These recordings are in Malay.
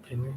Ini.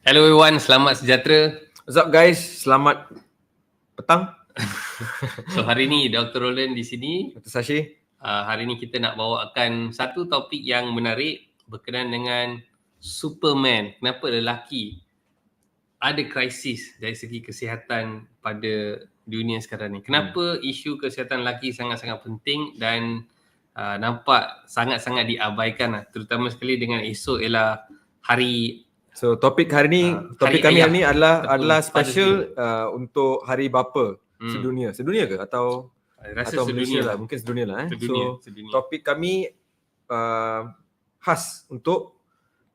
Hello everyone, selamat sejahtera. What's up guys? Selamat petang. So hari ni Dr. Roland di sini. Dr. Sashi. Hari ni kita nak bawakan satu topik yang menarik berkenaan dengan Superman. Kenapa lelaki ada krisis dari segi kesihatan pada dunia sekarang ni? Kenapa isu kesihatan lelaki sangat-sangat penting dan nampak sangat-sangat diabaikan lah. Terutama sekali dengan esok ialah hari. So topik hari ni, topik kami hari ni adalah special untuk Hari Bapa sedunia. Sedunia ke atau Malaysia lah, mungkin sedunia lah. Sedunia. Topik kami khas untuk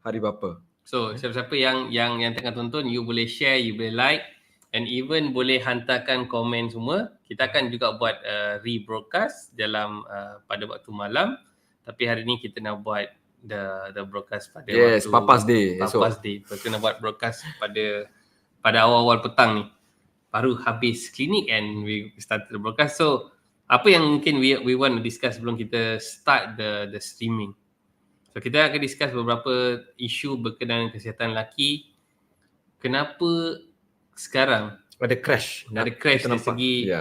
Hari Bapa. So siapa-siapa yang tengah tonton, you boleh share, you boleh like and even boleh hantarkan komen semua. Kita akan juga buat rebroadcast dalam pada waktu malam. Tapi hari ni kita nak buat the broadcast pada waktu Papa's Day. Kita nak buat broadcast pada awal-awal petang ni. Baru habis klinik and we started the broadcast. So apa yang mungkin we want to discuss sebelum kita start the streaming. So kita akan discuss beberapa isu berkenaan kesihatan lelaki. Kenapa sekarang ada crash dari segi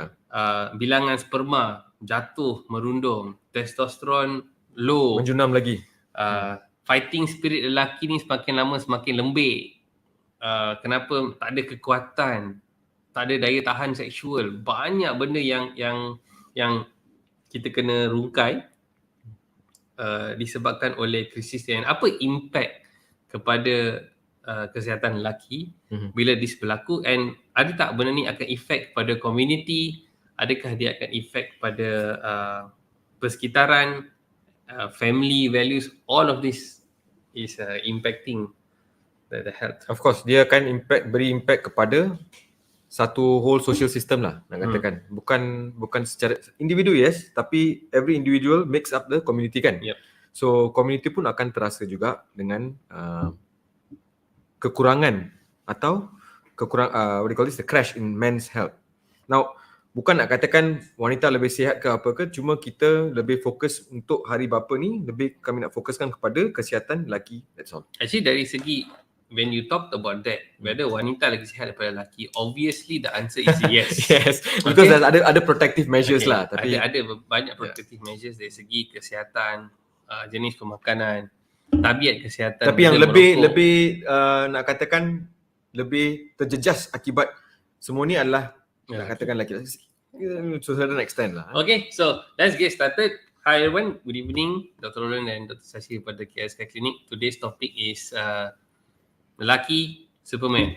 bilangan sperma jatuh, merundum, testosteron low, menjunam lagi. Fighting spirit lelaki ni semakin lama semakin lembik. Kenapa tak ada kekuatan, tak ada daya tahan seksual, banyak benda yang kita kena rungkai disebabkan oleh krisis yang apa impact kepada kesihatan lelaki bila this berlaku, and ada tak benda ni akan efek kepada community, adakah dia akan efek pada persekitaran, family values, all of this is impacting the health. Of course, dia akan beri impact kepada satu whole social system lah, nak katakan. Bukan secara individu, yes, tapi every individual makes up the community kan. Yep. So community pun akan terasa juga dengan kekurangan atau what do you call this, the crash in men's health. Now, bukan nak katakan wanita lebih sihat ke apa ke, cuma kita lebih fokus untuk Hari Bapa ni, lebih kami nak fokuskan kepada kesihatan lelaki, that's all. Actually dari segi when you talk about that, whether wanita lagi sihat daripada lelaki, obviously the answer is yes. Yes, because ada protective measures lah. Tapi ada banyak protective measures dari segi kesihatan, jenis pemakanan, tabiat kesihatan. Tapi yang lebih nak katakan lebih terjejas akibat semua ni adalah nak katakan lelaki to a certain extent lah. Okay, so let's get started. Hi everyone, good evening. Dr. Roland and Dr. Sashi pada KSK Clinic. Today's topic is Lelaki Superman.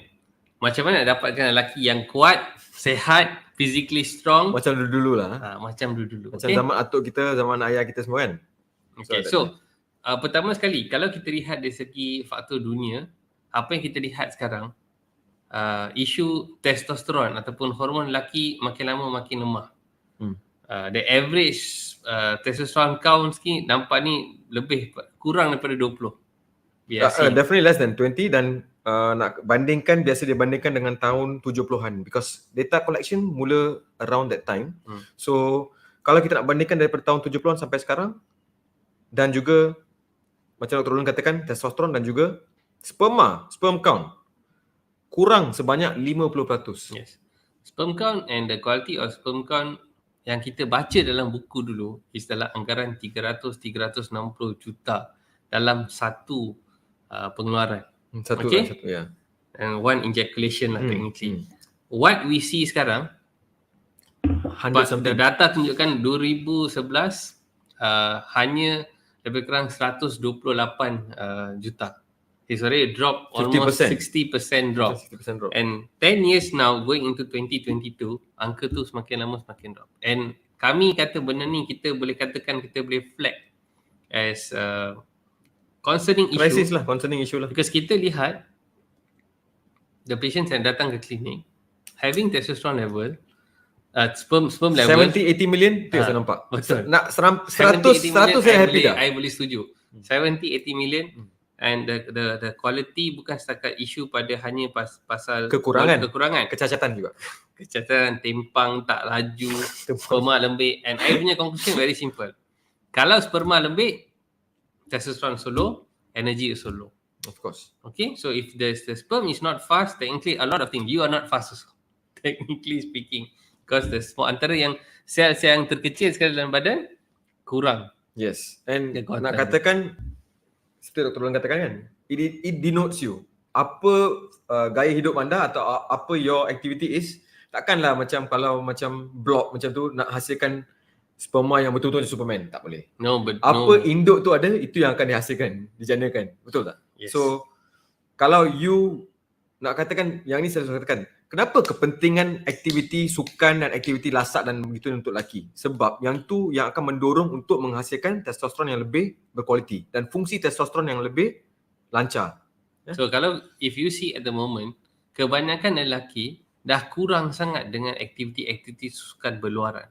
Macam mana nak dapatkan lelaki yang kuat, sehat, physically strong? Macam dulu-dulu lah. Macam dulu-dulu. Macam zaman atuk kita, zaman ayah kita semua kan. Okay, so pertama sekali, kalau kita lihat dari segi faktor dunia, apa yang kita lihat sekarang, isu testosteron ataupun hormon lelaki makin lama makin lemah. The average testosterone count ni nampak ni lebih kurang daripada 20. Definitely less than 20 dan nak bandingkan, biasa dia bandingkan dengan tahun 70-an because data collection mula around that time. So kalau kita nak bandingkan daripada tahun 70-an sampai sekarang, dan juga macam Dr. Roland katakan, testosteron dan juga sperm count kurang sebanyak 50%. Yes. Sperm count and the quality of sperm count yang kita baca dalam buku dulu is dalam anggaran 300-360 juta dalam satu pengeluaran. Satu, ya. And one ejaculation lah technically. What we see sekarang, data tunjukkan 2011 hanya lebih kurang 128 juta. It's already dropped almost 60% drop. 60% drop. And 10 years now going into 2022, angka tu semakin lama semakin drop. And kami kata benda ni kita boleh katakan kita boleh flag as concerning Krisis issue lah, concerning issue lah. because kita lihat the patients yang datang ke klinik having testosterone level sperm level 70-80 million tu yang saya nampak. betul. Nak 70-80 100 saya happy dah. I boleh setuju. 70-80 million and the quality bukan setakat isu pada hanya pasal Kekurangan, kecacatan juga. Kecacatan, tempang tak laju, sperma lembik, and I punya conclusion very simple. Kalau sperma lembik, testosterone solo, energy is solo. Of course. Okay, so if the sperm is not fast, technically a lot of things, you are not fast also. Technically speaking, because the antara yang sel-sel yang terkecil sekali dalam badan kurang. Yes, and nak katakan seperti Dr. Roland katakan kan, it denotes you apa gaya hidup anda atau apa your activity is. Takkanlah macam kalau macam blog macam tu nak hasilkan sperma yang betul-betul Superman, tak boleh. No, but apa induk tu ada, itu yang akan dihasilkan, dijanakan, betul tak? Yes. So kalau you nak katakan, yang ni saya katakan, kenapa kepentingan aktiviti sukan dan aktiviti lasak dan begitu untuk lelaki? Sebab yang tu yang akan mendorong untuk menghasilkan testosteron yang lebih berkualiti dan fungsi testosteron yang lebih lancar. So kalau if you see at the moment, kebanyakan lelaki dah kurang sangat dengan aktiviti-aktiviti sukan berluaran.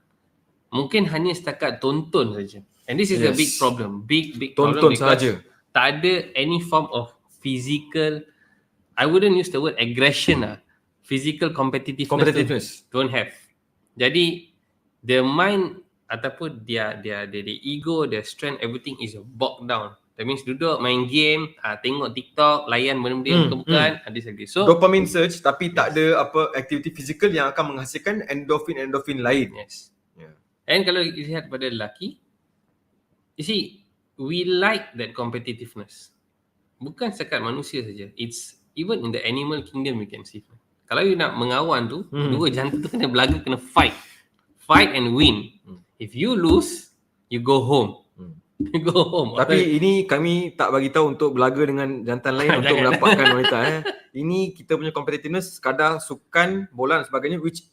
Mungkin hanya setakat tonton saja. And this is a big problem. Big problem tonton because saja. Tak ada any form of physical, I wouldn't use the word aggression lah. Physical competitiveness don't have. Jadi the mind ataupun their ego, their strength, everything is bogged down. That means duduk main game, tengok TikTok, layan benda-benda yang bukan, this lagi. So dopamine surge tapi tak ada apa aktiviti fizikal yang akan menghasilkan endorphin lain. Yes. Yeah. And kalau lihat pada lelaki, you see, we like that competitiveness. Bukan setakat manusia saja. It's even in the animal kingdom we can see. Kalau you nak mengawan tu, dua jantan tu kena belaga, kena fight and win. If you lose, you go home. You go home. Tapi ini kami tak bagi tahu untuk belaga dengan jantan lain untuk mendapatkan wanita. Ini kita punya competitiveness sekadar sukan, bola dan sebagainya, which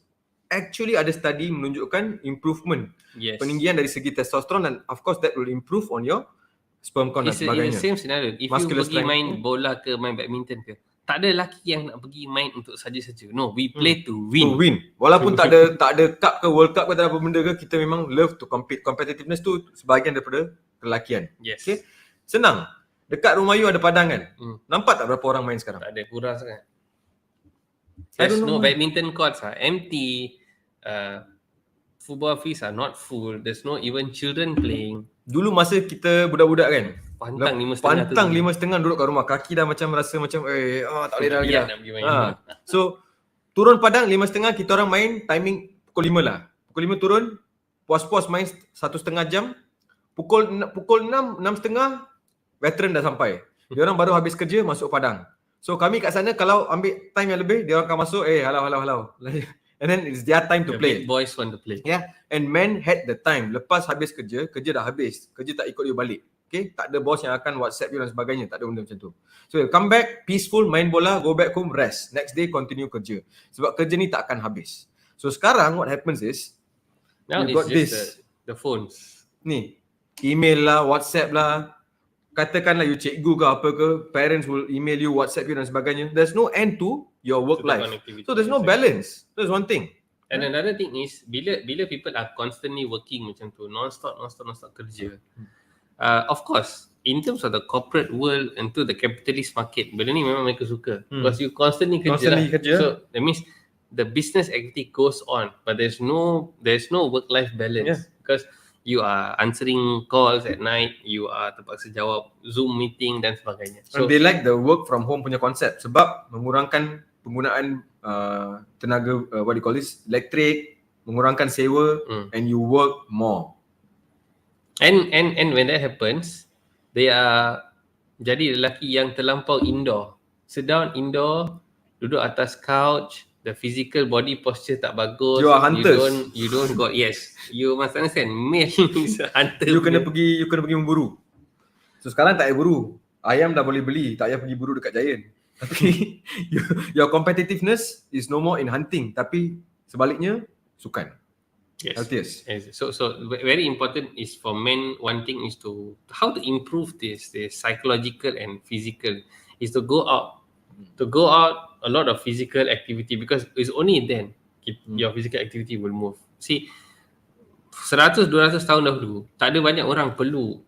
actually ada study menunjukkan improvement. Yes. Peninggian dari segi testosteron, dan of course that will improve on your sperm count dan sebagainya. It's the same scenario. If Muscular you pergi main bola ke, main badminton ke, tak ada lelaki yang nak pergi main untuk saja-saja. No, we play to win. To win. Walaupun tak ada cup ke, World Cup ke, tak ada apa benda ke, kita memang love to compete. Competitiveness tu sebahagian daripada kelelakian. Yes. Okay? Senang. Dekat rumah you ada padang kan? Nampak tak berapa orang main sekarang? Tak ada, kurang sangat. There's no badminton courts are empty. Football fields are not full. There's no even children playing. Dulu masa kita budak-budak kan, Pantang 5.5 Pantang 5.5 duduk kat rumah. Kaki dah macam rasa macam tak boleh dah lagi dah. So turun padang 5.5, kita orang main timing pukul 5 lah. Pukul 5 turun, puas-puas main 1.5 jam. Pukul 6, 6.30 veteran dah sampai. Dia orang baru habis kerja masuk padang. So kami kat sana kalau ambil time yang lebih, dia orang akan masuk halau. And then it's their time to play. Big boys want to play. Yeah. And men had the time. Lepas habis kerja dah habis. Kerja tak ikut you balik. Okay, tak ada bos yang akan WhatsApp you dan sebagainya. Tak ada benda macam tu. So come back, peaceful, main bola, go back home, rest. Next day continue kerja. Sebab kerja ni tak akan habis. So sekarang what happens is, now you it's got just this. The phones. Ni, email lah, WhatsApp lah. Katakanlah you cikgu ke apa ke, parents will email you, WhatsApp you dan sebagainya. There's no end to your work life. So there's no balance. That's one thing. And another thing is, bila people are constantly working macam tu, non-stop kerja. Of course, in terms of the corporate world into the capitalist market, benda ni memang mereka suka. Because you constantly kerja. So that means the business activity goes on, but there's no work-life balance. Because you are answering calls at night, you are terpaksa jawab Zoom meeting dan sebagainya. So and they like the work from home punya konsep sebab mengurangkan penggunaan tenaga what do you call this, elektrik, mengurangkan sewa, and you work more. And when that happens, they are jadi lelaki yang terlampau indoor. Sedang indoor, duduk atas couch, the physical body posture tak bagus. You are hunters. You don't go, yes. You must understand, male is a hunter. You kena pergi memburu. So sekarang tak payah buru. Ayam dah boleh beli, tak payah pergi buru dekat Giant. Tapi your competitiveness is no more in hunting, tapi sebaliknya sukan. Healthiest. Yes. So very important is for men. One thing is to how to improve this psychological and physical is to go out. To go out, a lot of physical activity, because it's only then your physical activity will move. See, 100-200 tahun dahulu tak ada banyak orang perlu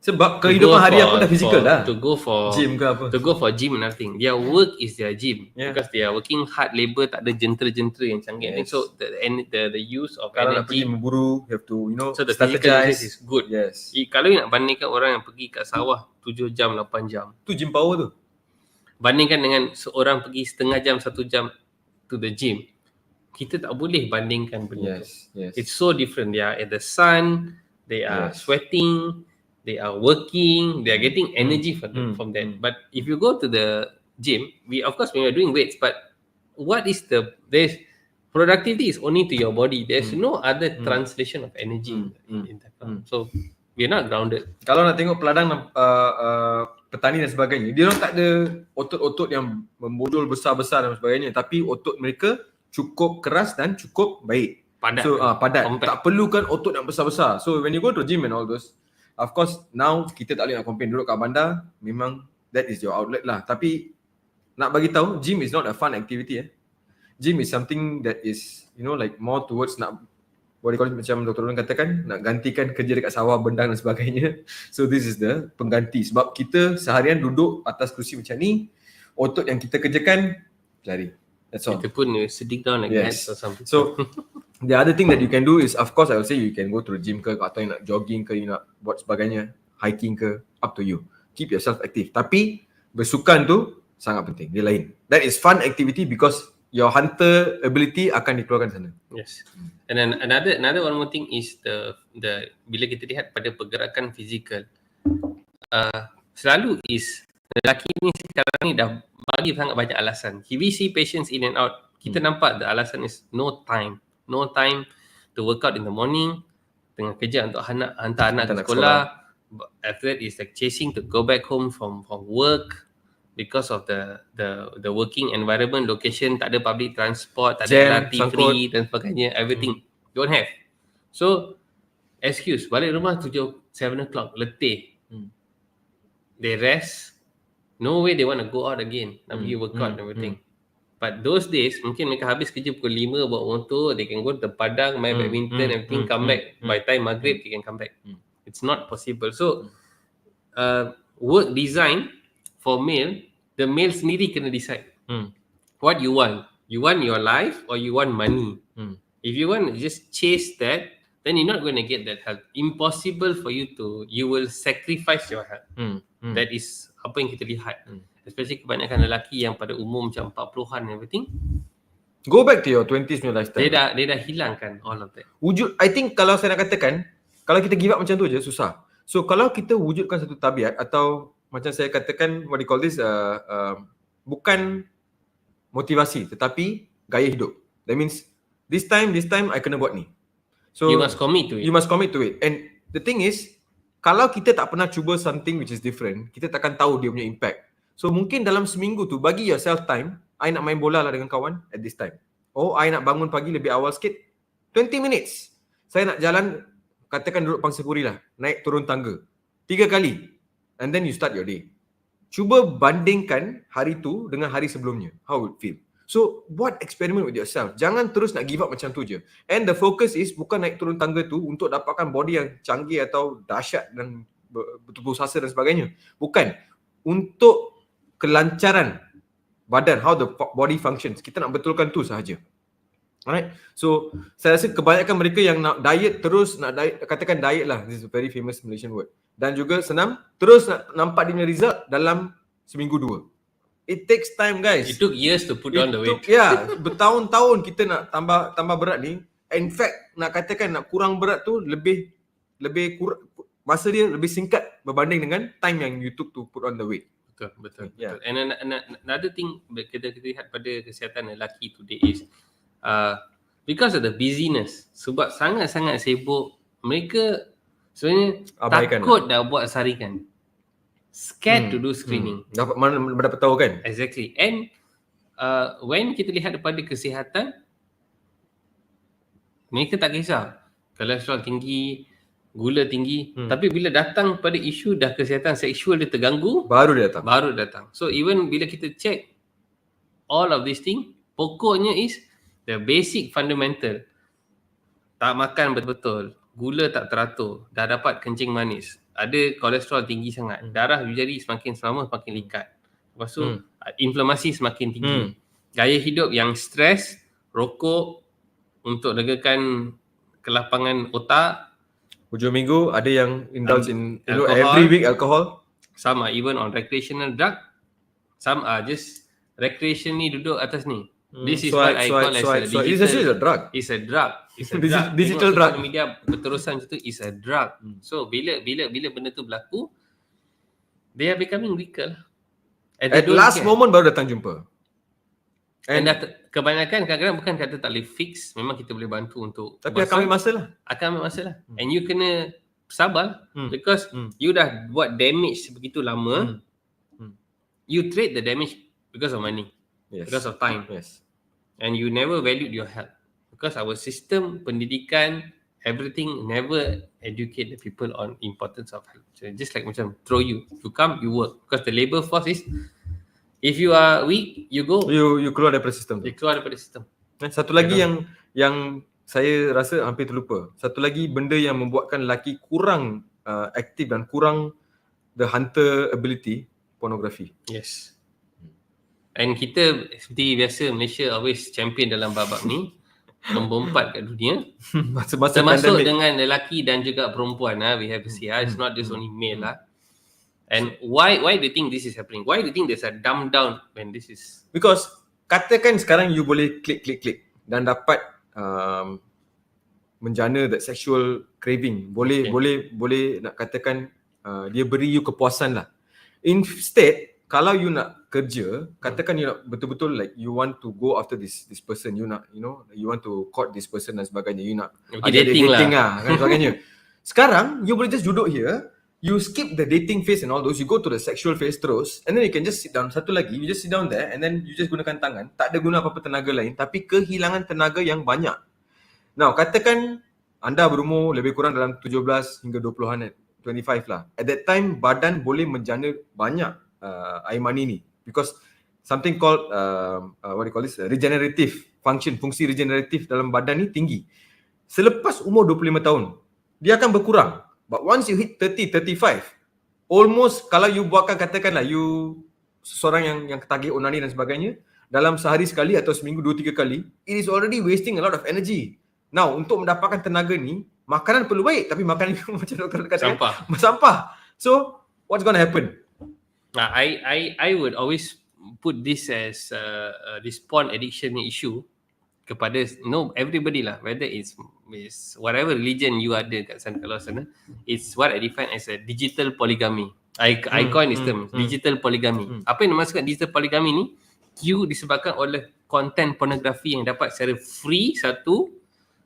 Sebab to kehidupan harian pun dah fizikal dah. to go for Gym ke apa. to go for gym and nothing. Their work is their gym, Yeah. because they are working hard labor, tak ada jentera-jentera yang canggih. Yes. So the use of Kalau nak pergi energy, memburu, you have to so the physical strategize. exercise is good. Yes. Kalau you nak bandingkan orang yang pergi kat sawah 7 jam 8 jam, Tu gym power tu. bandingkan dengan seorang pergi setengah jam 1 jam to the gym, kita tak boleh bandingkan benda tu. Yes. It's so different. They are at the sun, they are sweating, they are working, they are getting energy from that. But if you go to the gym, we are doing weights, but what is there's productivity is only to your body. There's no other translation of energy in that. So we are not grounded. Kalau nak tengok peladang petani dan sebagainya, dia orang tak ada otot-otot yang membodol besar-besar dan sebagainya, tapi otot mereka cukup keras dan cukup baik. Padat. So padat. Compact. Tak perlukan otot yang besar-besar. So when you go to gym and all those, of course now kita tak boleh nak complain, duduk kat bandar memang that is your outlet lah. Tapi nak bagi tahu, gym is not a fun activity. Gym is something that is like more towards nak what you call it, macam Dr. Ron katakan, nak gantikan kerja dekat sawah, bendang dan sebagainya. So this is the pengganti. Sebab kita seharian duduk atas kerusi macam ni, otot yang kita kerjakan lari. That's all. Kita pun sitting down like that or something. So the other thing that you can do is, of course I will say you can go to the gym ke, atau you nak jogging ke, you nak buat sebagainya, hiking ke, up to you. Keep yourself active. Tapi bersukan tu sangat penting. Dia lain. That is fun activity because your hunter ability akan dikeluarkan sana. Yes. And then another one more thing is the bila kita lihat pada pergerakan fizikal, selalu is lelaki ni sekarang ni dah bagi sangat banyak alasan. We see patients in and out. Kita nampak the alasan is no time to work out in the morning, tengah kerja untuk hantar anak ke sekolah. After that is like chasing to go back home from work because of the working environment, location, tak ada public transport, tak ada LRT free dan sebagainya, everything don't have. So excuse, balik rumah 7 o'clock, letih. They rest, no way they want to go out again, nak pergi workout and everything. But those days, mungkin mereka habis kerja pukul 5 bawa motor, they can go to the padang, main badminton, everything, come back. By time maghrib, they can come back. It's not possible. So, work design for male, the male sendiri kena decide. What you want. You want your life or you want money? If you want to just chase that, then you're not going to get that health. Impossible for you to, you will sacrifice your health. That is apa yang kita lihat. Especially kebanyakan lelaki yang pada umur macam 40-an and everything. Go back to your 20s punya lifestyle. Dia dah hilangkan all of that. I think kalau saya nak katakan, kalau kita give up macam tu je, susah. So kalau kita wujudkan satu tabiat, atau macam saya katakan, what do you call this, bukan motivasi tetapi gaya hidup. That means this time I kena buat ni. So you must commit to it. You must commit to it. And the thing is, kalau kita tak pernah cuba something which is different, kita takkan tahu dia punya impact. So mungkin dalam seminggu tu, bagi yourself time, I nak main bola lah dengan kawan at this time. Oh, I nak bangun pagi lebih awal sikit, 20 minutes. Saya nak jalan, katakan duduk Pangsapuri lah, naik turun tangga 3 kali. And then you start your day. Cuba bandingkan hari tu dengan hari sebelumnya. How it feel? So, buat eksperimen with yourself. Jangan terus nak give up macam tu je. And the focus is bukan naik turun tangga tu untuk dapatkan body yang canggih atau dahsyat dan bertubuh sasa dan sebagainya. Bukan. Untuk kelancaran badan, how the body functions. Kita nak betulkan tu sahaja. Alright. So, saya rasa kebanyakan mereka yang nak diet terus, nak diet, katakan diet lah. This is a very famous Malaysian word. Dan juga senam, terus nak nampak dia punya result dalam seminggu 2. It takes time, guys. It took years to put on the weight. Bertahun-tahun kita nak tambah berat ni. In fact, nak katakan nak kurang berat tu lebih masa dia lebih singkat berbanding dengan time yang you took to put on the weight. Betul. And another thing kita lihat pada kesihatan lelaki today is because of the busyness, sebab sangat-sangat sibuk, mereka sebenarnya takut dah buat saringan, scared to do screening. Mana dapat tahu kan? Exactly. And when kita lihat daripada kesihatan, Mereka tak kisah kolesterol tinggi, gula tinggi, tapi bila datang pada isu dah kesihatan seksual dia terganggu, Baru dia datang. baru datang. So even bila kita check all of these thing, pokoknya is the basic fundamental. Tak makan betul-betul, gula tak teratur, dah dapat kencing manis, ada kolesterol tinggi sangat, darah jadi semakin lama semakin likat. Lepas tu inflamasi semakin tinggi. Gaya hidup yang stres, rokok untuk legakan kelapangan otak, Hujung minggu ada yang indulge in alcohol. every week alcohol. Some are even on recreational drug. Some are just recreation ni duduk atas ni. This is what I call as a digital. It's actually a drug. It's a drug. It's a This is drug. digital Tengok drug. social media berterusan macam tu, is a drug. So bila benda tu berlaku, they are becoming weaker. And they At don't last care. moment baru datang jumpa. And kebanyakan kadang-kadang bukan kata tak boleh fix, memang kita boleh bantu untuk Tapi akan ambil masa lah. Akan ambil masa lah. And you kena sabar because you dah buat damage begitu lama. You trade the damage because of money. Yes. Because of time. Yes. And you never valued your health. Because our system, pendidikan, everything never educate the people on importance of health. So just like macam throw you come, you work. Because the labour force is, if you are weak, you go. You keluar daripada sistem tu. You keluar daripada sistem. Satu lagi yang saya rasa hampir terlupa. Satu lagi benda yang membuatkan lelaki kurang aktif dan kurang the hunter ability, pornografi. Yes. And kita seperti biasa, Malaysia always champion dalam bab-bab ni, membompat kat dunia. Masa-masa Termasuk pandemik. dengan lelaki dan juga perempuan. We have to see. It's not just only male. And why do you think this is happening? Why do you think there's a dumb down when this is? Because katakan sekarang you boleh klik dan dapat menjana that sexual craving. Boleh nak katakan dia beri you kepuasan lah. Instead, kalau you nak kerja, katakan you nak betul-betul like you want to go after this person, you nak you want to court this person dan sebagainya, you nak dating lah kan sebagainya. Sekarang you boleh just duduk here, you skip the dating phase and all those, you go to the sexual phase terus, and then you can just sit down. Satu lagi, you just sit down there and then you just gunakan tangan, tak ada guna apa-apa tenaga lain, tapi kehilangan tenaga yang banyak. Now, katakan anda berumur lebih kurang dalam 17 hingga 20-an, 25 lah. At that time, badan boleh menjana banyak air mani ni. Because something called, what do you call this, regenerative function, fungsi regeneratif dalam badan ni tinggi. Selepas umur 25 tahun, dia akan berkurang. But once you hit 30, 35, almost kalau you buatkan, katakanlah you seseorang yang ketagih onani dan sebagainya, dalam sehari sekali atau seminggu 2-3 kali, it is already wasting a lot of energy. Now, untuk mendapatkan tenaga ni, makanan perlu baik, tapi makanan macam doktor kata, sampah. So, what's going to happen? I would always put this as this porn addiction issue kepada everybody lah, whether it's whatever religion you ada kat sana, kalau sana, it's what I define as a digital polygamy. I coin this term, digital polygamy. Apa yang dimaksudkan digital polygamy ni? You disebabkan oleh konten pornografi yang dapat secara free, satu,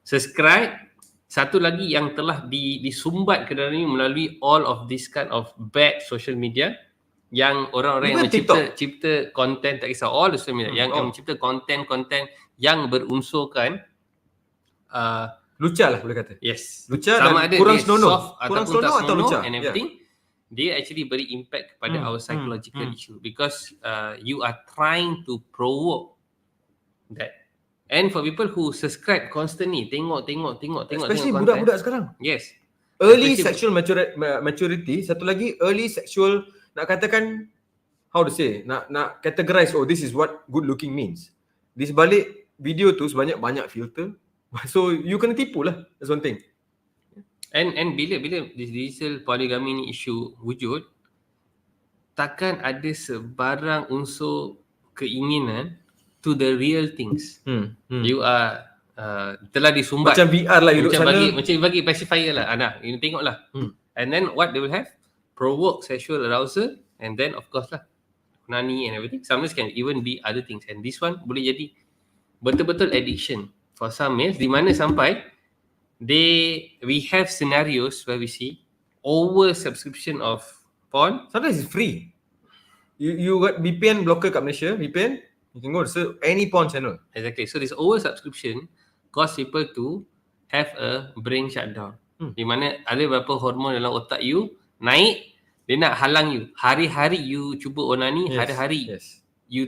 subscribe, satu lagi yang telah disumbat ke dalam ni melalui all of this kind of bad social media, yang orang-orang yang mencipta konten, tak kisah all the social media, yang mencipta konten yang berunsurkan lucah lah boleh kata. Yes. Lucah sama dan kurang senonoh. Kurang senonoh atau lucah and everything. Dia actually beri impact kepada our psychological issue, because you are trying to provoke that. And for people who subscribe constantly, tengok especially content, budak-budak sekarang. Yes. Early sexual maturity, satu lagi early sexual, nak katakan, how to say, nak categorize, this is what good looking means. Di sebalik video tu banyak filter. So you kena tipu lah. That's one thing. And bila this digital polygamy ni isu wujud, takkan ada sebarang unsur keinginan to the real things. You are telah disumbat. Macam VR lah hidup sana. Macam bagi pacifier lah. You tengoklah. And then what they will have? Provoke sexual arousal, and then of course lah nani and everything. Sometimes can even be other things. And this one boleh jadi betul-betul addiction for some males, di mana sampai we have scenarios where we see over subscription of porn. Sometimes it's free. You got VPN blocker kat Malaysia, VPN, you can go to any porn channel. Exactly. So this over subscription cause people to have a brain shutdown. Di mana ada beberapa hormon dalam otak you naik, dia nak halang you. Hari-hari you cuba onani, hari-hari you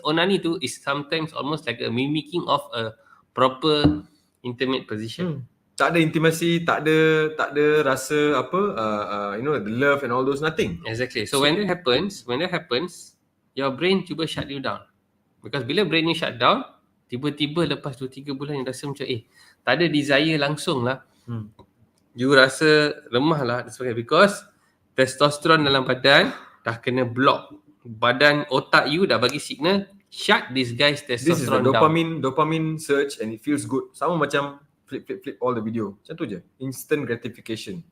onani tu is sometimes almost like a mimicking of a proper intimate position. Tak ada intimacy, tak ada rasa apa, the love and all those, nothing. Exactly. So when that happens, your brain cuba shut you down. Because bila brain you shut down, tiba-tiba lepas 2-3 bulan you rasa macam tak ada desire langsung lah. You rasa lemah lah dan sebagainya. Because testosterone dalam badan dah kena block. Badan otak you dah bagi signal, shut this guy's testosterone down. This is the dopamine surge and it feels good. Sama macam flip all the video. Macam tu je. Instant gratification.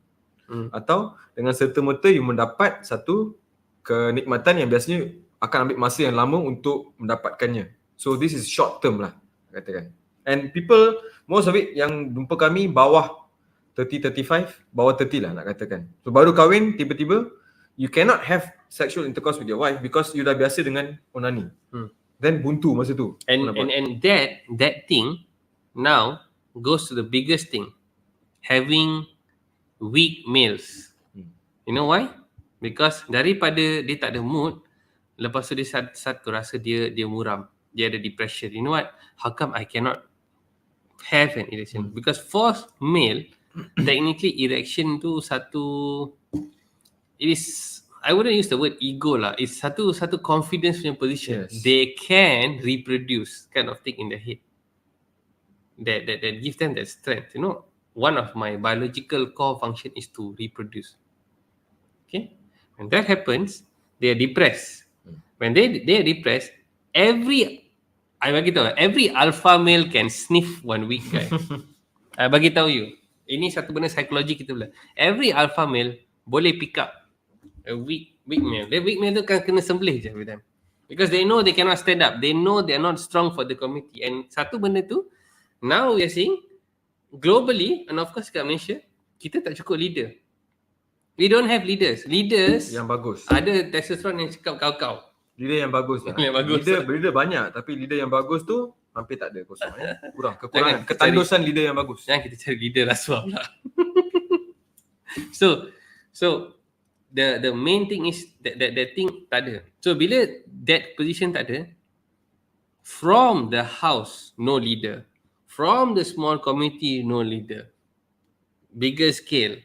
Atau dengan serta-merta you mendapat satu kenikmatan yang biasanya akan ambil masa yang lama untuk mendapatkannya. So this is short term lah, katakan. And people, most of it yang jumpa kami bawah 30-35, bawah 30 lah nak katakan. So baru kahwin, tiba-tiba you cannot have sexual intercourse with your wife because you dah biasa dengan onani. Then buntu masa tu. And that thing now goes to the biggest thing. Having weak males. You know why? Because daripada dia tak ada mood, lepas tu dia satu rasa dia muram. Dia ada depression. You know what? How come I cannot have an erection? Because for male, technically erection tu it is, I wouldn't use the word ego lah. It's satu confidence punya position. Yes. They can reproduce kind of thing in the head. That give them that strength. You know, one of my biological core function is to reproduce. Okay? When that happens, they are depressed. When they are depressed, every alpha male can sniff one weak guy. I bagi tahu you. Ini satu benda psikologi kita pula. Every alpha male boleh pick up a weak male. The weak male tu kan kena sembelih je with them. Because they know they cannot stand up. They know they are not strong for the community. And satu benda tu, now we are seeing globally, and of course kat Malaysia, kita tak cukup leader. We don't have leaders. Leaders yang bagus. Ada testosterone yang cakap kau. Leader yang bagus. Yang bagus. Leader banyak, tapi leader yang bagus tu hampir tak ada, kosong. Kekurangan. Ketandusan leader yang bagus. Jangan kita cari leader rasuah pula. So the main thing is that thing tak ada. So bila that position tak ada, from the house no leader, from the small community no leader, bigger scale,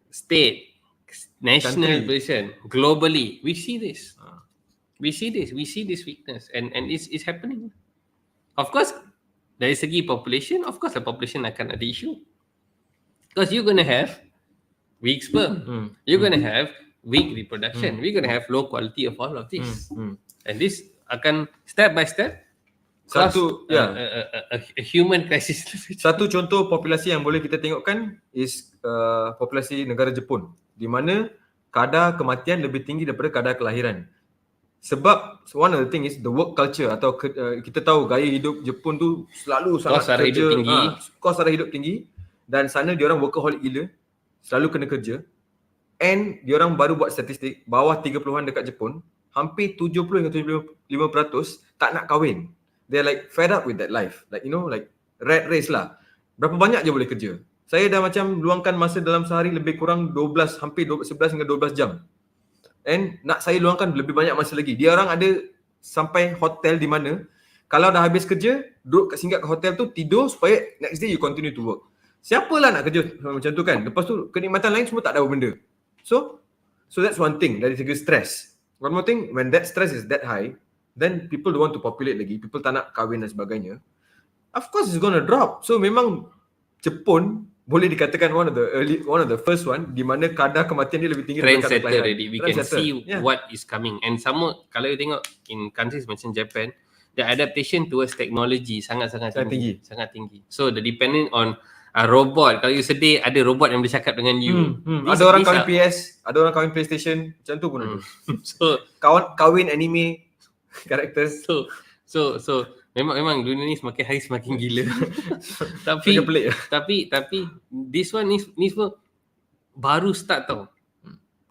state, national position, globally, we see this. We see this weakness and it's happening. Of course, dari segi population, of course the population akan ada issue. Because you're going to have weak sperm. You're going to have weak reproduction. We're going to have low quality of all of this. And this akan step by step a human crisis. Satu contoh populasi yang boleh kita tengokkan is populasi negara Jepun, di mana kadar kematian lebih tinggi daripada kadar kelahiran. Sebab one of the thing is the work culture atau kita tahu gaya hidup Jepun tu selalu sangat kerja, kos sara hidup tinggi, dan sana diorang workaholic gila, selalu kena kerja. And diorang baru buat statistik bawah 30-an dekat Jepun, hampir 70 hingga 75% tak nak kahwin. They're like fed up with that life. Like like rat race lah. Berapa banyak je boleh kerja. Saya dah macam luangkan masa dalam sehari lebih kurang 11 hingga 12 jam. And nak saya luangkan lebih banyak masa lagi. Dia orang ada sampai hotel di mana kalau dah habis kerja, duduk singgah ke hotel tu, tidur supaya next day you continue to work. Siapalah nak kerja macam tu kan? Lepas tu kenikmatan lain semua tak ada benda. So that's one thing dari segi stress. One more thing, when that stress is that high, then people don't want to populate lagi. People tak nak kahwin dan sebagainya. Of course it's going to drop. So memang Jepun boleh dikatakan one of the first one di mana kadar kematian dia lebih tinggi daripada kadar kelahiran. We can see what is coming. And sama kalau you tengok in countries macam Japan, the adaptation towards technology sangat-sangat tinggi. Sangat tinggi. So the depending on robot. Kalau you sedih, ada robot yang boleh cakap dengan you. Ada orang kahwin PS, ada orang kahwin PlayStation, macam tu pun ada. So kahwin anime characters. So memang dunia ni semakin hari semakin gila. tapi this one ni semua baru start tau.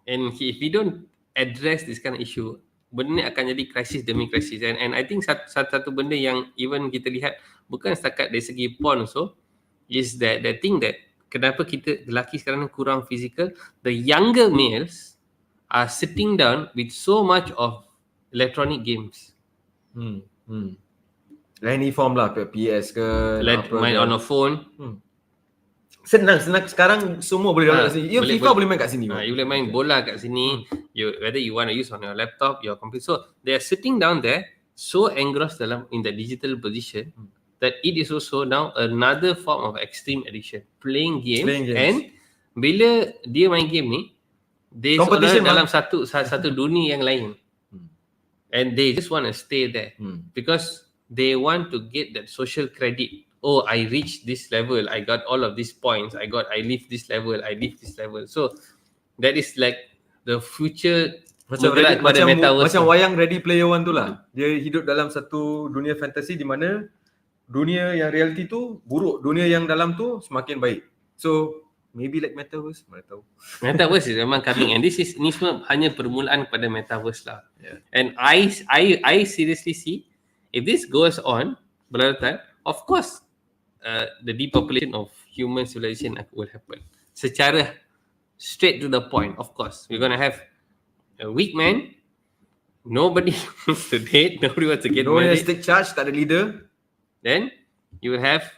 And if we don't address this kind of issue, benda ni akan jadi krisis demi krisis. And I think satu benda yang even kita lihat bukan setakat dari segi porn also, is that the thing that kenapa kita lelaki sekarang ni kurang physical, the younger males are sitting down with so much of electronic games. Any form lah, PS ke, Main on a phone. Senang sekarang semua boleh download kat sini. FIFA boleh main kat sini. You boleh main bola kat sini. Whether you want to use on your laptop, your computer. So they are sitting down there, so engrossed in the digital position that it is also now another form of extreme addiction. Playing games. And bila dia main game ni, they seolah dalam satu dunia yang lain. And they just want to stay there because they want to get that social credit. Oh, I reached this level, I got all of these points, I live this level, So that is like the future macam wayang Ready Player One tu lah. Dia hidup dalam satu dunia fantasi di mana dunia yang reality tu buruk, dunia yang dalam tu semakin baik. So maybe like metaverse, mana tahu. Metaverse is memang coming, and ni semua hanya permulaan pada metaverse lah. And I seriously see if this goes on berlalu, of course the depopulation of human civilization will happen. Secara straight to the point, of course. We're going to have a weak man, nobody wants to date, nobody wants to get married. No one has to take charge, tak ada leader. Then you will have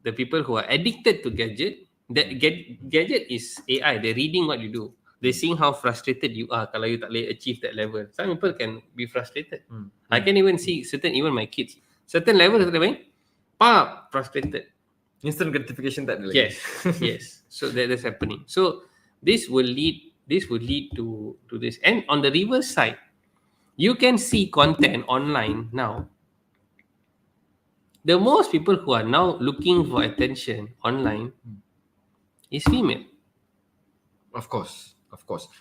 the people who are addicted to gadget. That gadget is AI, they're reading what you do. They're seeing how frustrated you are kalau you tak boleh achieve that level. Some people can be frustrated. I can even see even my kids, certain level, frustrated. Instant gratification tak ada lagi. Yes. So that's happening. So this will lead to this. And on the reverse side, you can see content online now. The most people who are now looking for attention online is female. Of course.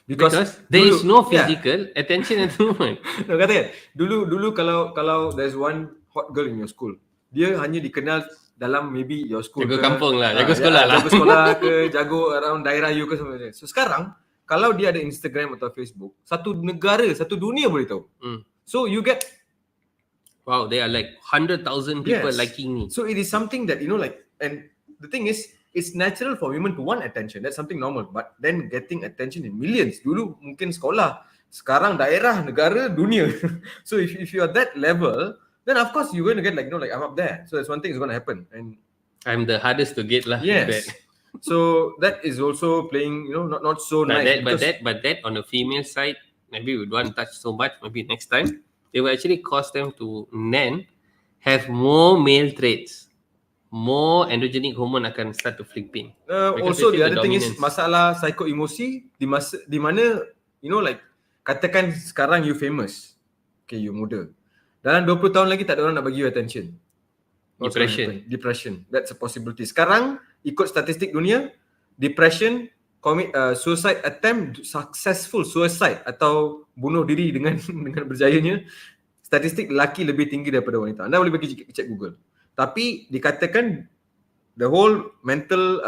Because there is no physical attention at the moment. No, katakan dulu kalau there's one hot girl in your school, dia hanya dikenal dalam maybe your school, jago kampung lah, jago sekolah lah, jago sekolah ke, jago around daerah you ke semua. So sekarang kalau dia ada Instagram atau Facebook, satu negara, satu dunia boleh tahu. So you get, wow, they are like 100,000 people liking me. So it is something that and the thing is, it's natural for women to want attention. That's something normal. But then getting attention in millions. Dulu mungkin sekolah, sekarang daerah, negara, dunia. So if you are that level, then of course you're going to get I'm up there. So that's one thing is going to happen. And I'm the hardest to get lah. Yes. So that is also playing, not so nice. But that on the female side, maybe we don't touch so much. Maybe next time, it will actually cause them to then have more male traits. More androgenic hormone akan start to flipping. Also the other thing is masalah psycho-emosi di mana katakan sekarang you famous, okay, you muda, dalam 20 tahun lagi tak ada orang nak bagi you attention. Depression, that's a possibility. Sekarang ikut statistik dunia, depression, suicide attempt, successful suicide atau bunuh diri dengan berjayanya, statistik lelaki lebih tinggi daripada wanita. Anda boleh pergi cek Google. Tapi dikatakan the whole mental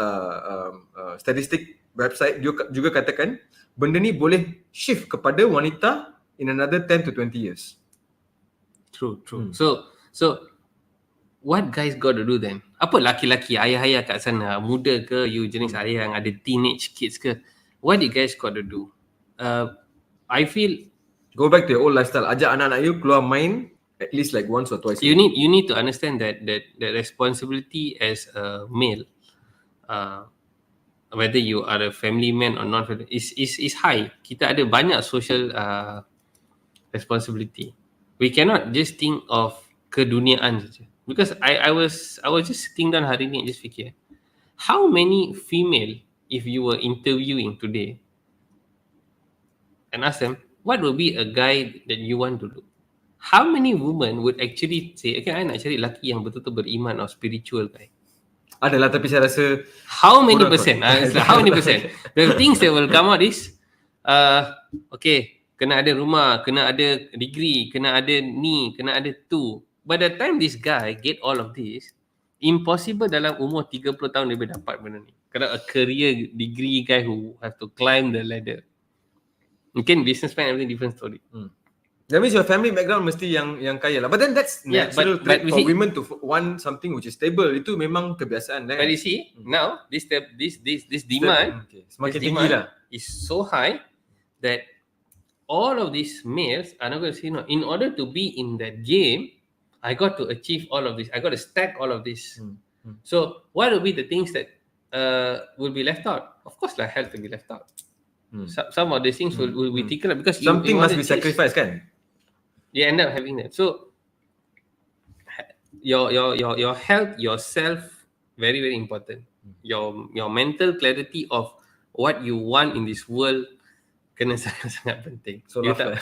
statistic website juga katakan benda ni boleh shift kepada wanita in another 10 to 20 years. True. So what guys got to do then? Apa laki-laki, ayah-ayah kat sana, muda ke, you jenis ayah yang ada teenage kids ke, what you guys got to do? I feel go back to your old lifestyle. Ajak anak-anak you keluar main at least once or twice. You need to understand that responsibility as a male, whether you are a family man or not, is high. Kita ada banyak social responsibility. We cannot just think of keduniaan saja. Because I was just sitting down hari ni and just fikir, how many female, if you were interviewing today and ask them, what would be a guy that you want to do? How many women would actually say, okay, I nak cari lelaki yang betul-betul beriman or spiritual guy? Adalah, tapi saya rasa how many percent? How many percent? The things that will come out is okay, kena ada rumah, kena ada degree, kena ada ni, kena ada tu. By the time this guy get all of this, impossible dalam umur 30 tahun dia boleh dapat benda ni. Kena a career degree guy who have to climb the ladder. Mungkin businessman, everything different story. That means your family background mesti yang kaya lah. But then that's natural trait for women to want something which is stable. Itu memang kebiasaan lah. But you see, now this demand, semakin tinggi lah, is so high that all of these males are not going to say no. In order to be in that game, I got to achieve all of this. I got to stack all of this. So what will be the things that will be left out? Of course, like health will be left out. Some of these things will be taken up because something must be sacrificed, kan? You end up having that. So your health, yourself, very very important. Your mental clarity of what you want in this world kena sangat penting. So you tak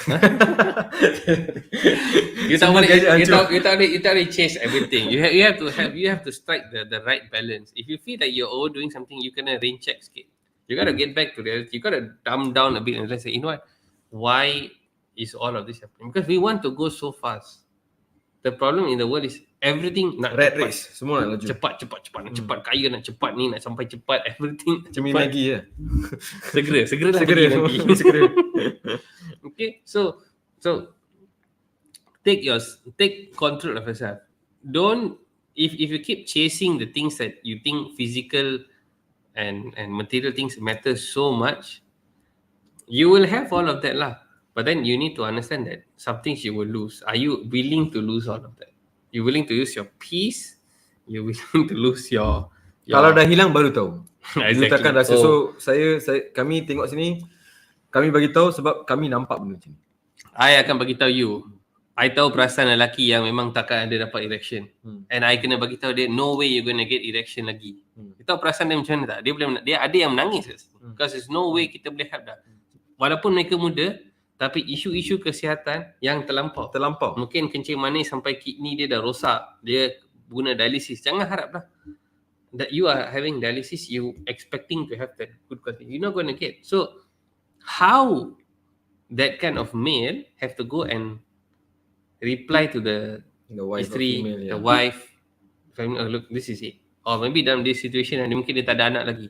boleh chase everything. You have to strike the right balance. If you feel that you're overdoing something, you kena rain check sikit. You gotta get back to reality. You gotta dumb down a bit and say, you know what? Why is all of this happening? Because we want to go so fast. The problem in the world is everything nak rat race. Semua nak laju. Cepat, nak cepat kaya, nak cepat ni, nak sampai cepat, everything cepat. Maggi je. Segera. Okay, so take control of yourself. Don't if you keep chasing the things that you think physical and material things matter so much, you will have all of that lah. But then you need to understand that some things you will lose. Are you willing to lose all of that? You willing to lose your peace? You willing to lose your Kalau dah hilang baru tahu. Exactly. You takkan rasa. So kami tengok sini, kami bagi tahu sebab kami nampak benda macam ni. I akan bagi tahu you. I tahu perasaan lelaki yang memang takkan ada dapat erection. And I kena bagi tahu dia, no way you gonna get erection lagi. You tahu perasaan dia macam mana tak? Dia ada yang menangis. Because there's no way kita boleh help dah. Walaupun mereka muda, tapi isu-isu kesihatan yang terlampau. Mungkin kencing manis sampai kidney dia dah rosak. Dia guna dialysis. Jangan harap lah. That you are having dialysis, you expecting to have that good quality. You're not going to get. So, how that kind of male have to go and reply to the wife isteri, female, the wife, family, oh, look, this is it. Or maybe dalam this situation, mungkin dia tak ada anak lagi.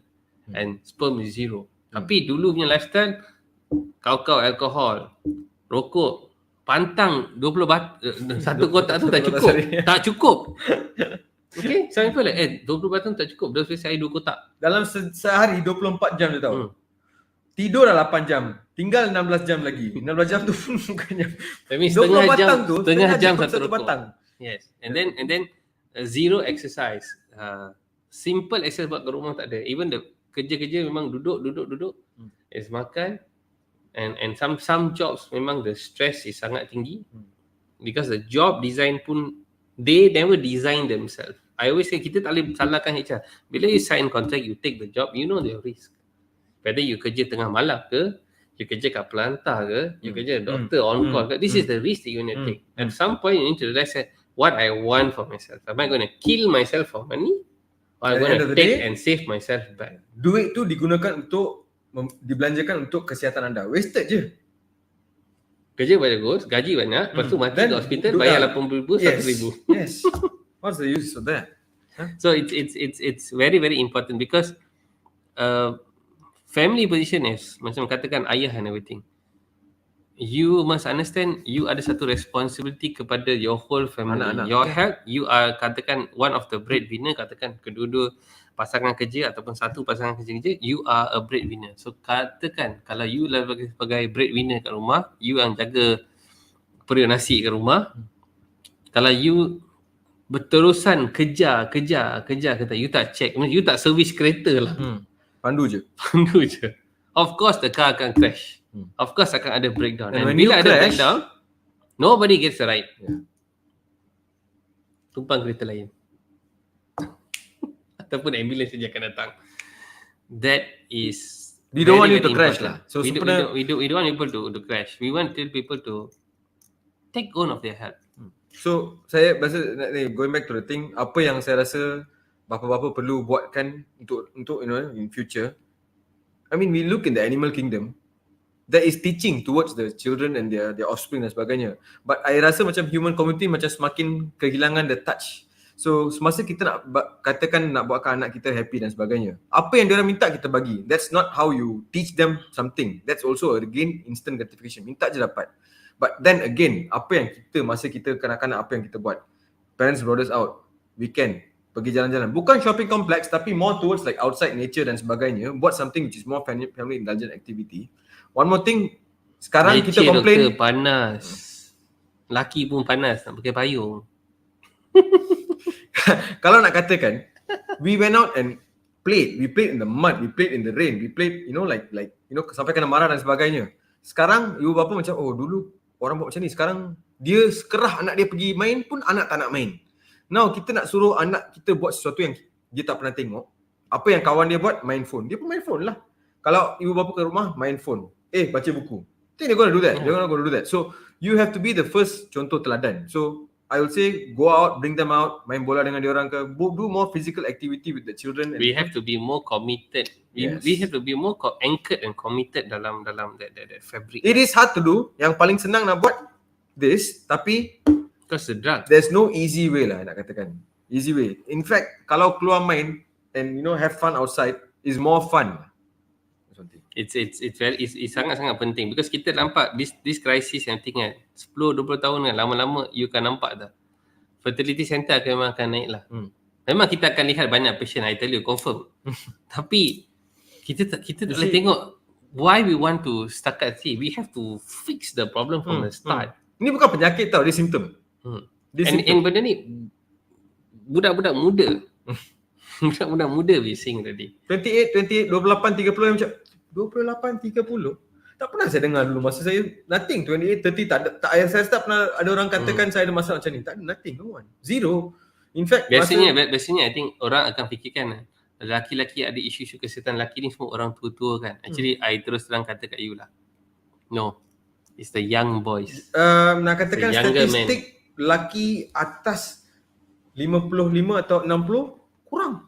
And sperm is zero. Tapi dulu punya lifestyle, kau alkohol, rokok, pantang 20 satu kotak tu tak cukup. Tak cukup. Okay, some people like 20 batang tak cukup. Dah selesai 2 kotak. Dalam sehari 24 jam dia tahu. Tidur dah 8 jam. Tinggal 16 jam lagi. 16 jam tu pun bukannya. That means setengah jam satu batang. Yes. And then zero exercise. Simple exercise buat kat rumah tak ada. Even the kerja-kerja memang duduk. Is makan. And some jobs memang the stress is sangat tinggi because the job design pun they never design themselves. I always say kita tak boleh salahkan HR. Bila you sign contract, you take the job, you know the risk. Whether you kerja tengah malam ke, you kerja kat pelantar ke, you kerja doktor on call ke, this is the risk that you need to take. At some point you need to realize what I want for myself. Am I going to kill myself for money? Or I'm going to take and save myself back? Duit tu digunakan untuk dibelanjakan untuk kesihatan anda. Wasted je. Kerja bagus, gaji banyak, lepas tu mati di hospital bayar 80,000, 100,000. Yes. What's the use of that? So it's very very important because family position is macam katakan ayah and everything. You must understand you ada satu responsibility kepada your whole family. Anak-anak. Your health, you are katakan one of the breadwinner, katakan kedua-dua pasangan kerja ataupun satu pasangan kerja, you are a breadwinner. So katakan kalau you sebagai breadwinner kat rumah, you yang jaga periuk nasi kat rumah, kalau you berterusan kejar kata you tak check, you tak service kereta lah. Pandu je. Of course the car akan crash. Of course akan ada breakdown. And bila ada breakdown, nobody gets the ride. Tumpang kereta lain. Ataupun ambulans saja akan datang. That is we don't want you to crash lah. So we don't want people to crash. We want people to take own of their health. So saya rasa going back to the thing, apa yang saya rasa bapa-bapa perlu buatkan untuk you know in future. I mean we look in the animal kingdom, there is teaching towards the children and their offspring dan sebagainya. But I rasa macam human community macam semakin kehilangan the touch. So semasa kita nak katakan nak buatkan anak kita happy dan sebagainya, apa yang diorang minta kita bagi. That's not how you teach them something. That's also again instant gratification. Minta je dapat. But then again, masa kita kanak-kanak, apa yang kita buat? Parents brought us out, weekend, pergi jalan-jalan. Bukan shopping complex, tapi more towards like outside nature dan sebagainya. Buat something which is more family indulgent activity. One more thing, sekarang kita complain. Doktor, panas. Laki pun panas, nak pakai payung. Kalau nak katakan, we went out and played. We played in the mud, we played in the rain, we played, like sampai kena marah dan sebagainya. Sekarang ibu bapa macam, dulu orang buat macam ni. Sekarang dia sekerah anak dia pergi main pun anak tak nak main. Now kita nak suruh anak kita buat sesuatu yang dia tak pernah tengok. Apa yang kawan dia buat? Main phone. Dia pun main phone lah. Kalau ibu bapa ke rumah, main phone. Baca buku. Think they're gonna do that. They're not gonna do that. So you have to be the first contoh teladan. So I will say go out, bring them out, main bola dengan dia orang ke, do more physical activity with the children. We have to be more committed. We have to be more anchored and committed dalam that fabric. It is hard to do. Yang paling senang nak buat this, tapi because the drug. There's no easy way lah nak katakan. Easy way. In fact, kalau keluar main and have fun outside is more fun. It's sangat-sangat penting because kita nampak this crisis yang tinggal 10-20 tahun kan, lama-lama you akan nampak dah. Fertility center memang akan naik lah. Memang kita akan lihat banyak patient, I tell you, confirm. Tapi kita tak boleh tengok why we want to setakat see. We have to fix the problem from the start. Ini bukan penyakit tau, dia simptom. And benda ni budak-budak muda. Budak-budak muda bising tadi. 28, 28, 30 macam 28, 30. Tak pernah saya dengar dulu masa saya nothing. 28, 30 tak saya tak pernah ada orang katakan saya ada masalah macam ni. Tak ada, nothing, no one. Zero. In fact, biasanya I think orang akan fikirkan lelaki-lelaki ada isu-isu kesihatan lelaki ni semua orang tua-tua kan. Actually I terus terang kata kat you lah. No. It's the young boys. Nak katakan statistik lelaki atas 55 atau 60 kurang.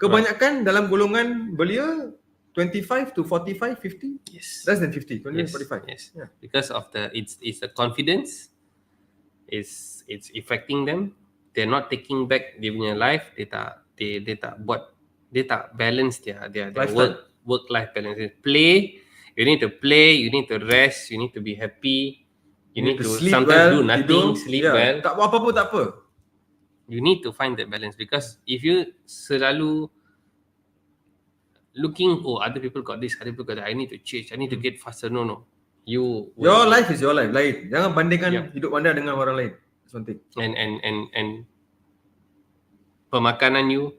Kebanyakan dalam golongan belia 25 to 45, 50? Yes. Less than 50, 20 to 45. Yes. Yeah. Because of it's the confidence, it's affecting them. They're not taking back their punya life. They tak balance their work life balance. Play, you need to play, you need to rest, you need to be happy, you need to sometimes do nothing, sleep well. Tak buat apa-apa tak apa. You need to find that balance because if you selalu looking, other people got this, other people got that, I need to change, I need to get faster. No. Your life is your life, lain. Jangan bandingkan hidup anda dengan orang lain. Something. And pemakanan you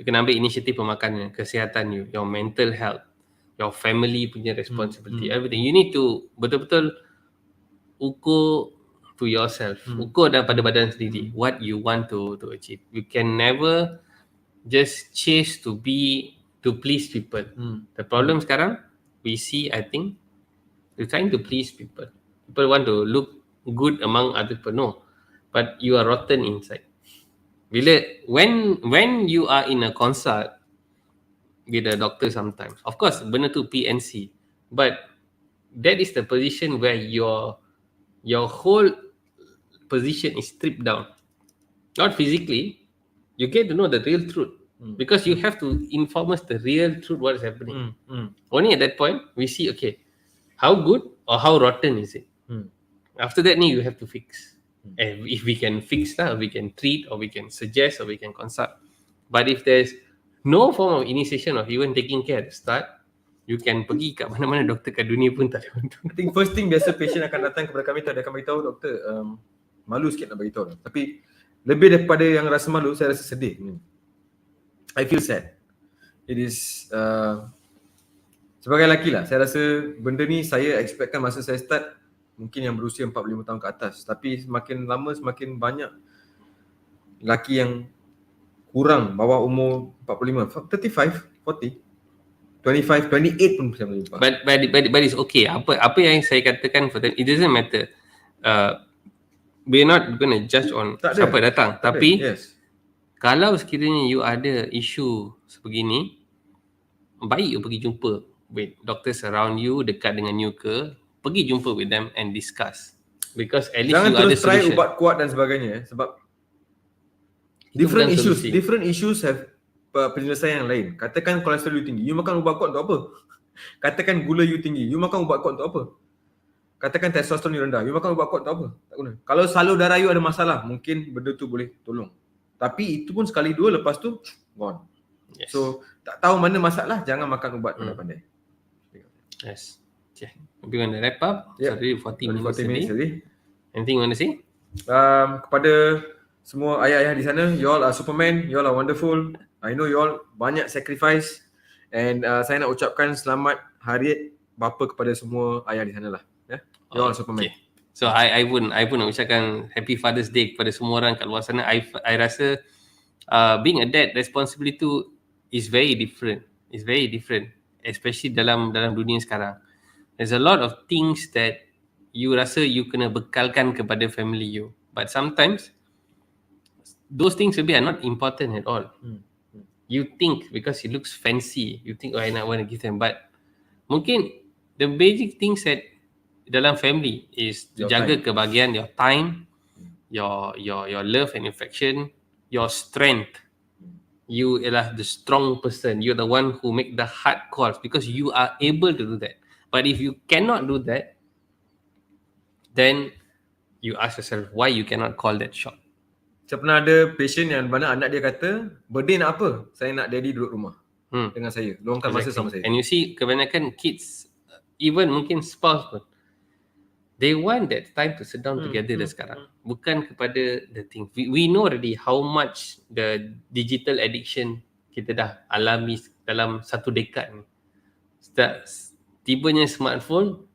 kena ambil inisiatif pemakanan, kesihatan you, your mental health, your family punya responsibility, everything. You need to betul-betul ukur to yourself, ukur pada badan sendiri what you want to achieve. You can never just chase to please people. The problem sekarang we see, I think, you're trying to please people. People want to look good among other people. No, but you are rotten inside. When you are in a consult with a doctor sometimes, of course, benda tu PNC, but that is the position where your whole position is stripped down. Not physically, you get to know the real truth. Because you have to inform us the real truth what is happening. Only at that point we see, okay, how good or how rotten is it. After that you have to fix. And if we can fix that, we can treat or we can suggest or we can consult. But if there's no form of initiation or even taking care at the start, you can pergi kat mana-mana doktor kat dunia pun tak ada bantu. I think first thing biasa patient akan datang kepada kami tu, dia akan beritahu, doktor, malu sikit nak beritahu. Tapi lebih daripada yang rasa malu, saya rasa sedih. I feel sad. It is sebagai lelaki lah, saya rasa benda ni saya expectkan masa saya start mungkin yang berusia 45 tahun ke atas. Tapi semakin lama semakin banyak lelaki yang kurang bawah umur 45, 35, 40, 25, 28 pun bisa berjumpa. But it's okay. Apa yang saya katakan, it doesn't matter. We're not gonna judge on siapa datang. Tapi kalau sekiranya you ada isu sebegini, baik you pergi jumpa with doctors around you, dekat dengan you ke, pergi jumpa with them and discuss. Because at least jangan you ada solution. Jangan terus try ubat kuat dan sebagainya sebab different issues have penyelesaian yang lain. Katakan kolesterol you tinggi, you makan ubat kuat untuk apa? Katakan gula you tinggi, you makan ubat kuat untuk apa? katakan testosteron you rendah, you makan ubat kuat tak apa, tak guna. Kalau salur darah you ada masalah, mungkin benda tu boleh tolong. Tapi itu pun sekali dua, lepas tu gone. Yes. So tak tahu mana masalah, jangan makan ubat pandai-pandai. Yes. Okay. We want to wrap up. Yep. So already 40 minutes already. Anything you want to say? Kepada semua ayah-ayah di sana, you all are Superman, you all are wonderful. I know you all banyak sacrifice, and saya nak ucapkan selamat hari bapa kepada semua ayah di sana lah. You all are Superman. So I pun nak ucapkan Happy Father's Day kepada semua orang kat luar sana. I rasa being a dad, responsibility tu is very different. It's very different, especially dalam dunia sekarang. There's a lot of things that you rasa you kena bekalkan kepada family you, but sometimes those things maybe are not important at all. You think because it looks fancy, you think, oh, I want to give them, but mungkin the basic things that dalam family is to jaga kebahagiaan, your time, your love and affection, your strength. You ialah the strong person. You're the one who make the hard calls because you are able to do that. But if you cannot do that, then you ask yourself why you cannot call that shot. Saya pernah ada patient yang mana anak dia kata, birthday nak apa? Saya nak daddy duduk rumah dengan saya, luangkan masa sama saya. And you see, kebanyakan kids, even mungkin spouse pun, they want that time to sit down together sekarang. Bukan kepada the thing. We know already how much the digital addiction kita dah alami dalam satu dekad ni. Tibanya smartphone,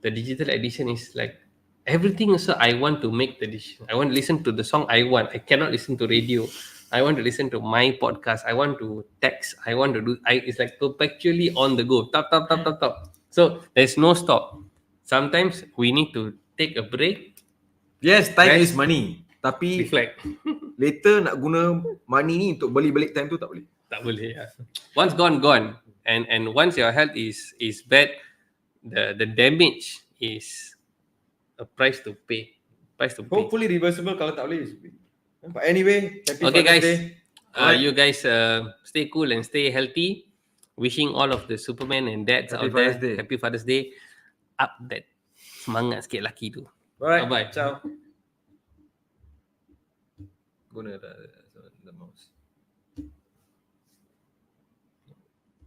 the digital addiction is like everything also I want to make the decision. I want to listen to the song I want. I cannot listen to radio. I want to listen to my podcast. I want to text. I want to do, it's like perpetually on the go. Tap. So there's no stop. Sometimes we need to take a break. Yes, time is money. Tapi reflect. Later nak guna money ni untuk beli balik time tu tak boleh. Tak boleh. Yeah. Once gone. And once your health is bad, the damage is a price to pay. Hopefully reversible. Kalau tak boleh. But anyway, happy okay guys. Right. You guys stay cool and stay healthy. Wishing all of the Superman and dads Happy out there Father's Day. Happy Father's Day. Up that semangat sikit laki tu. Alright. Bye-bye. Ciao. Guna the mouse.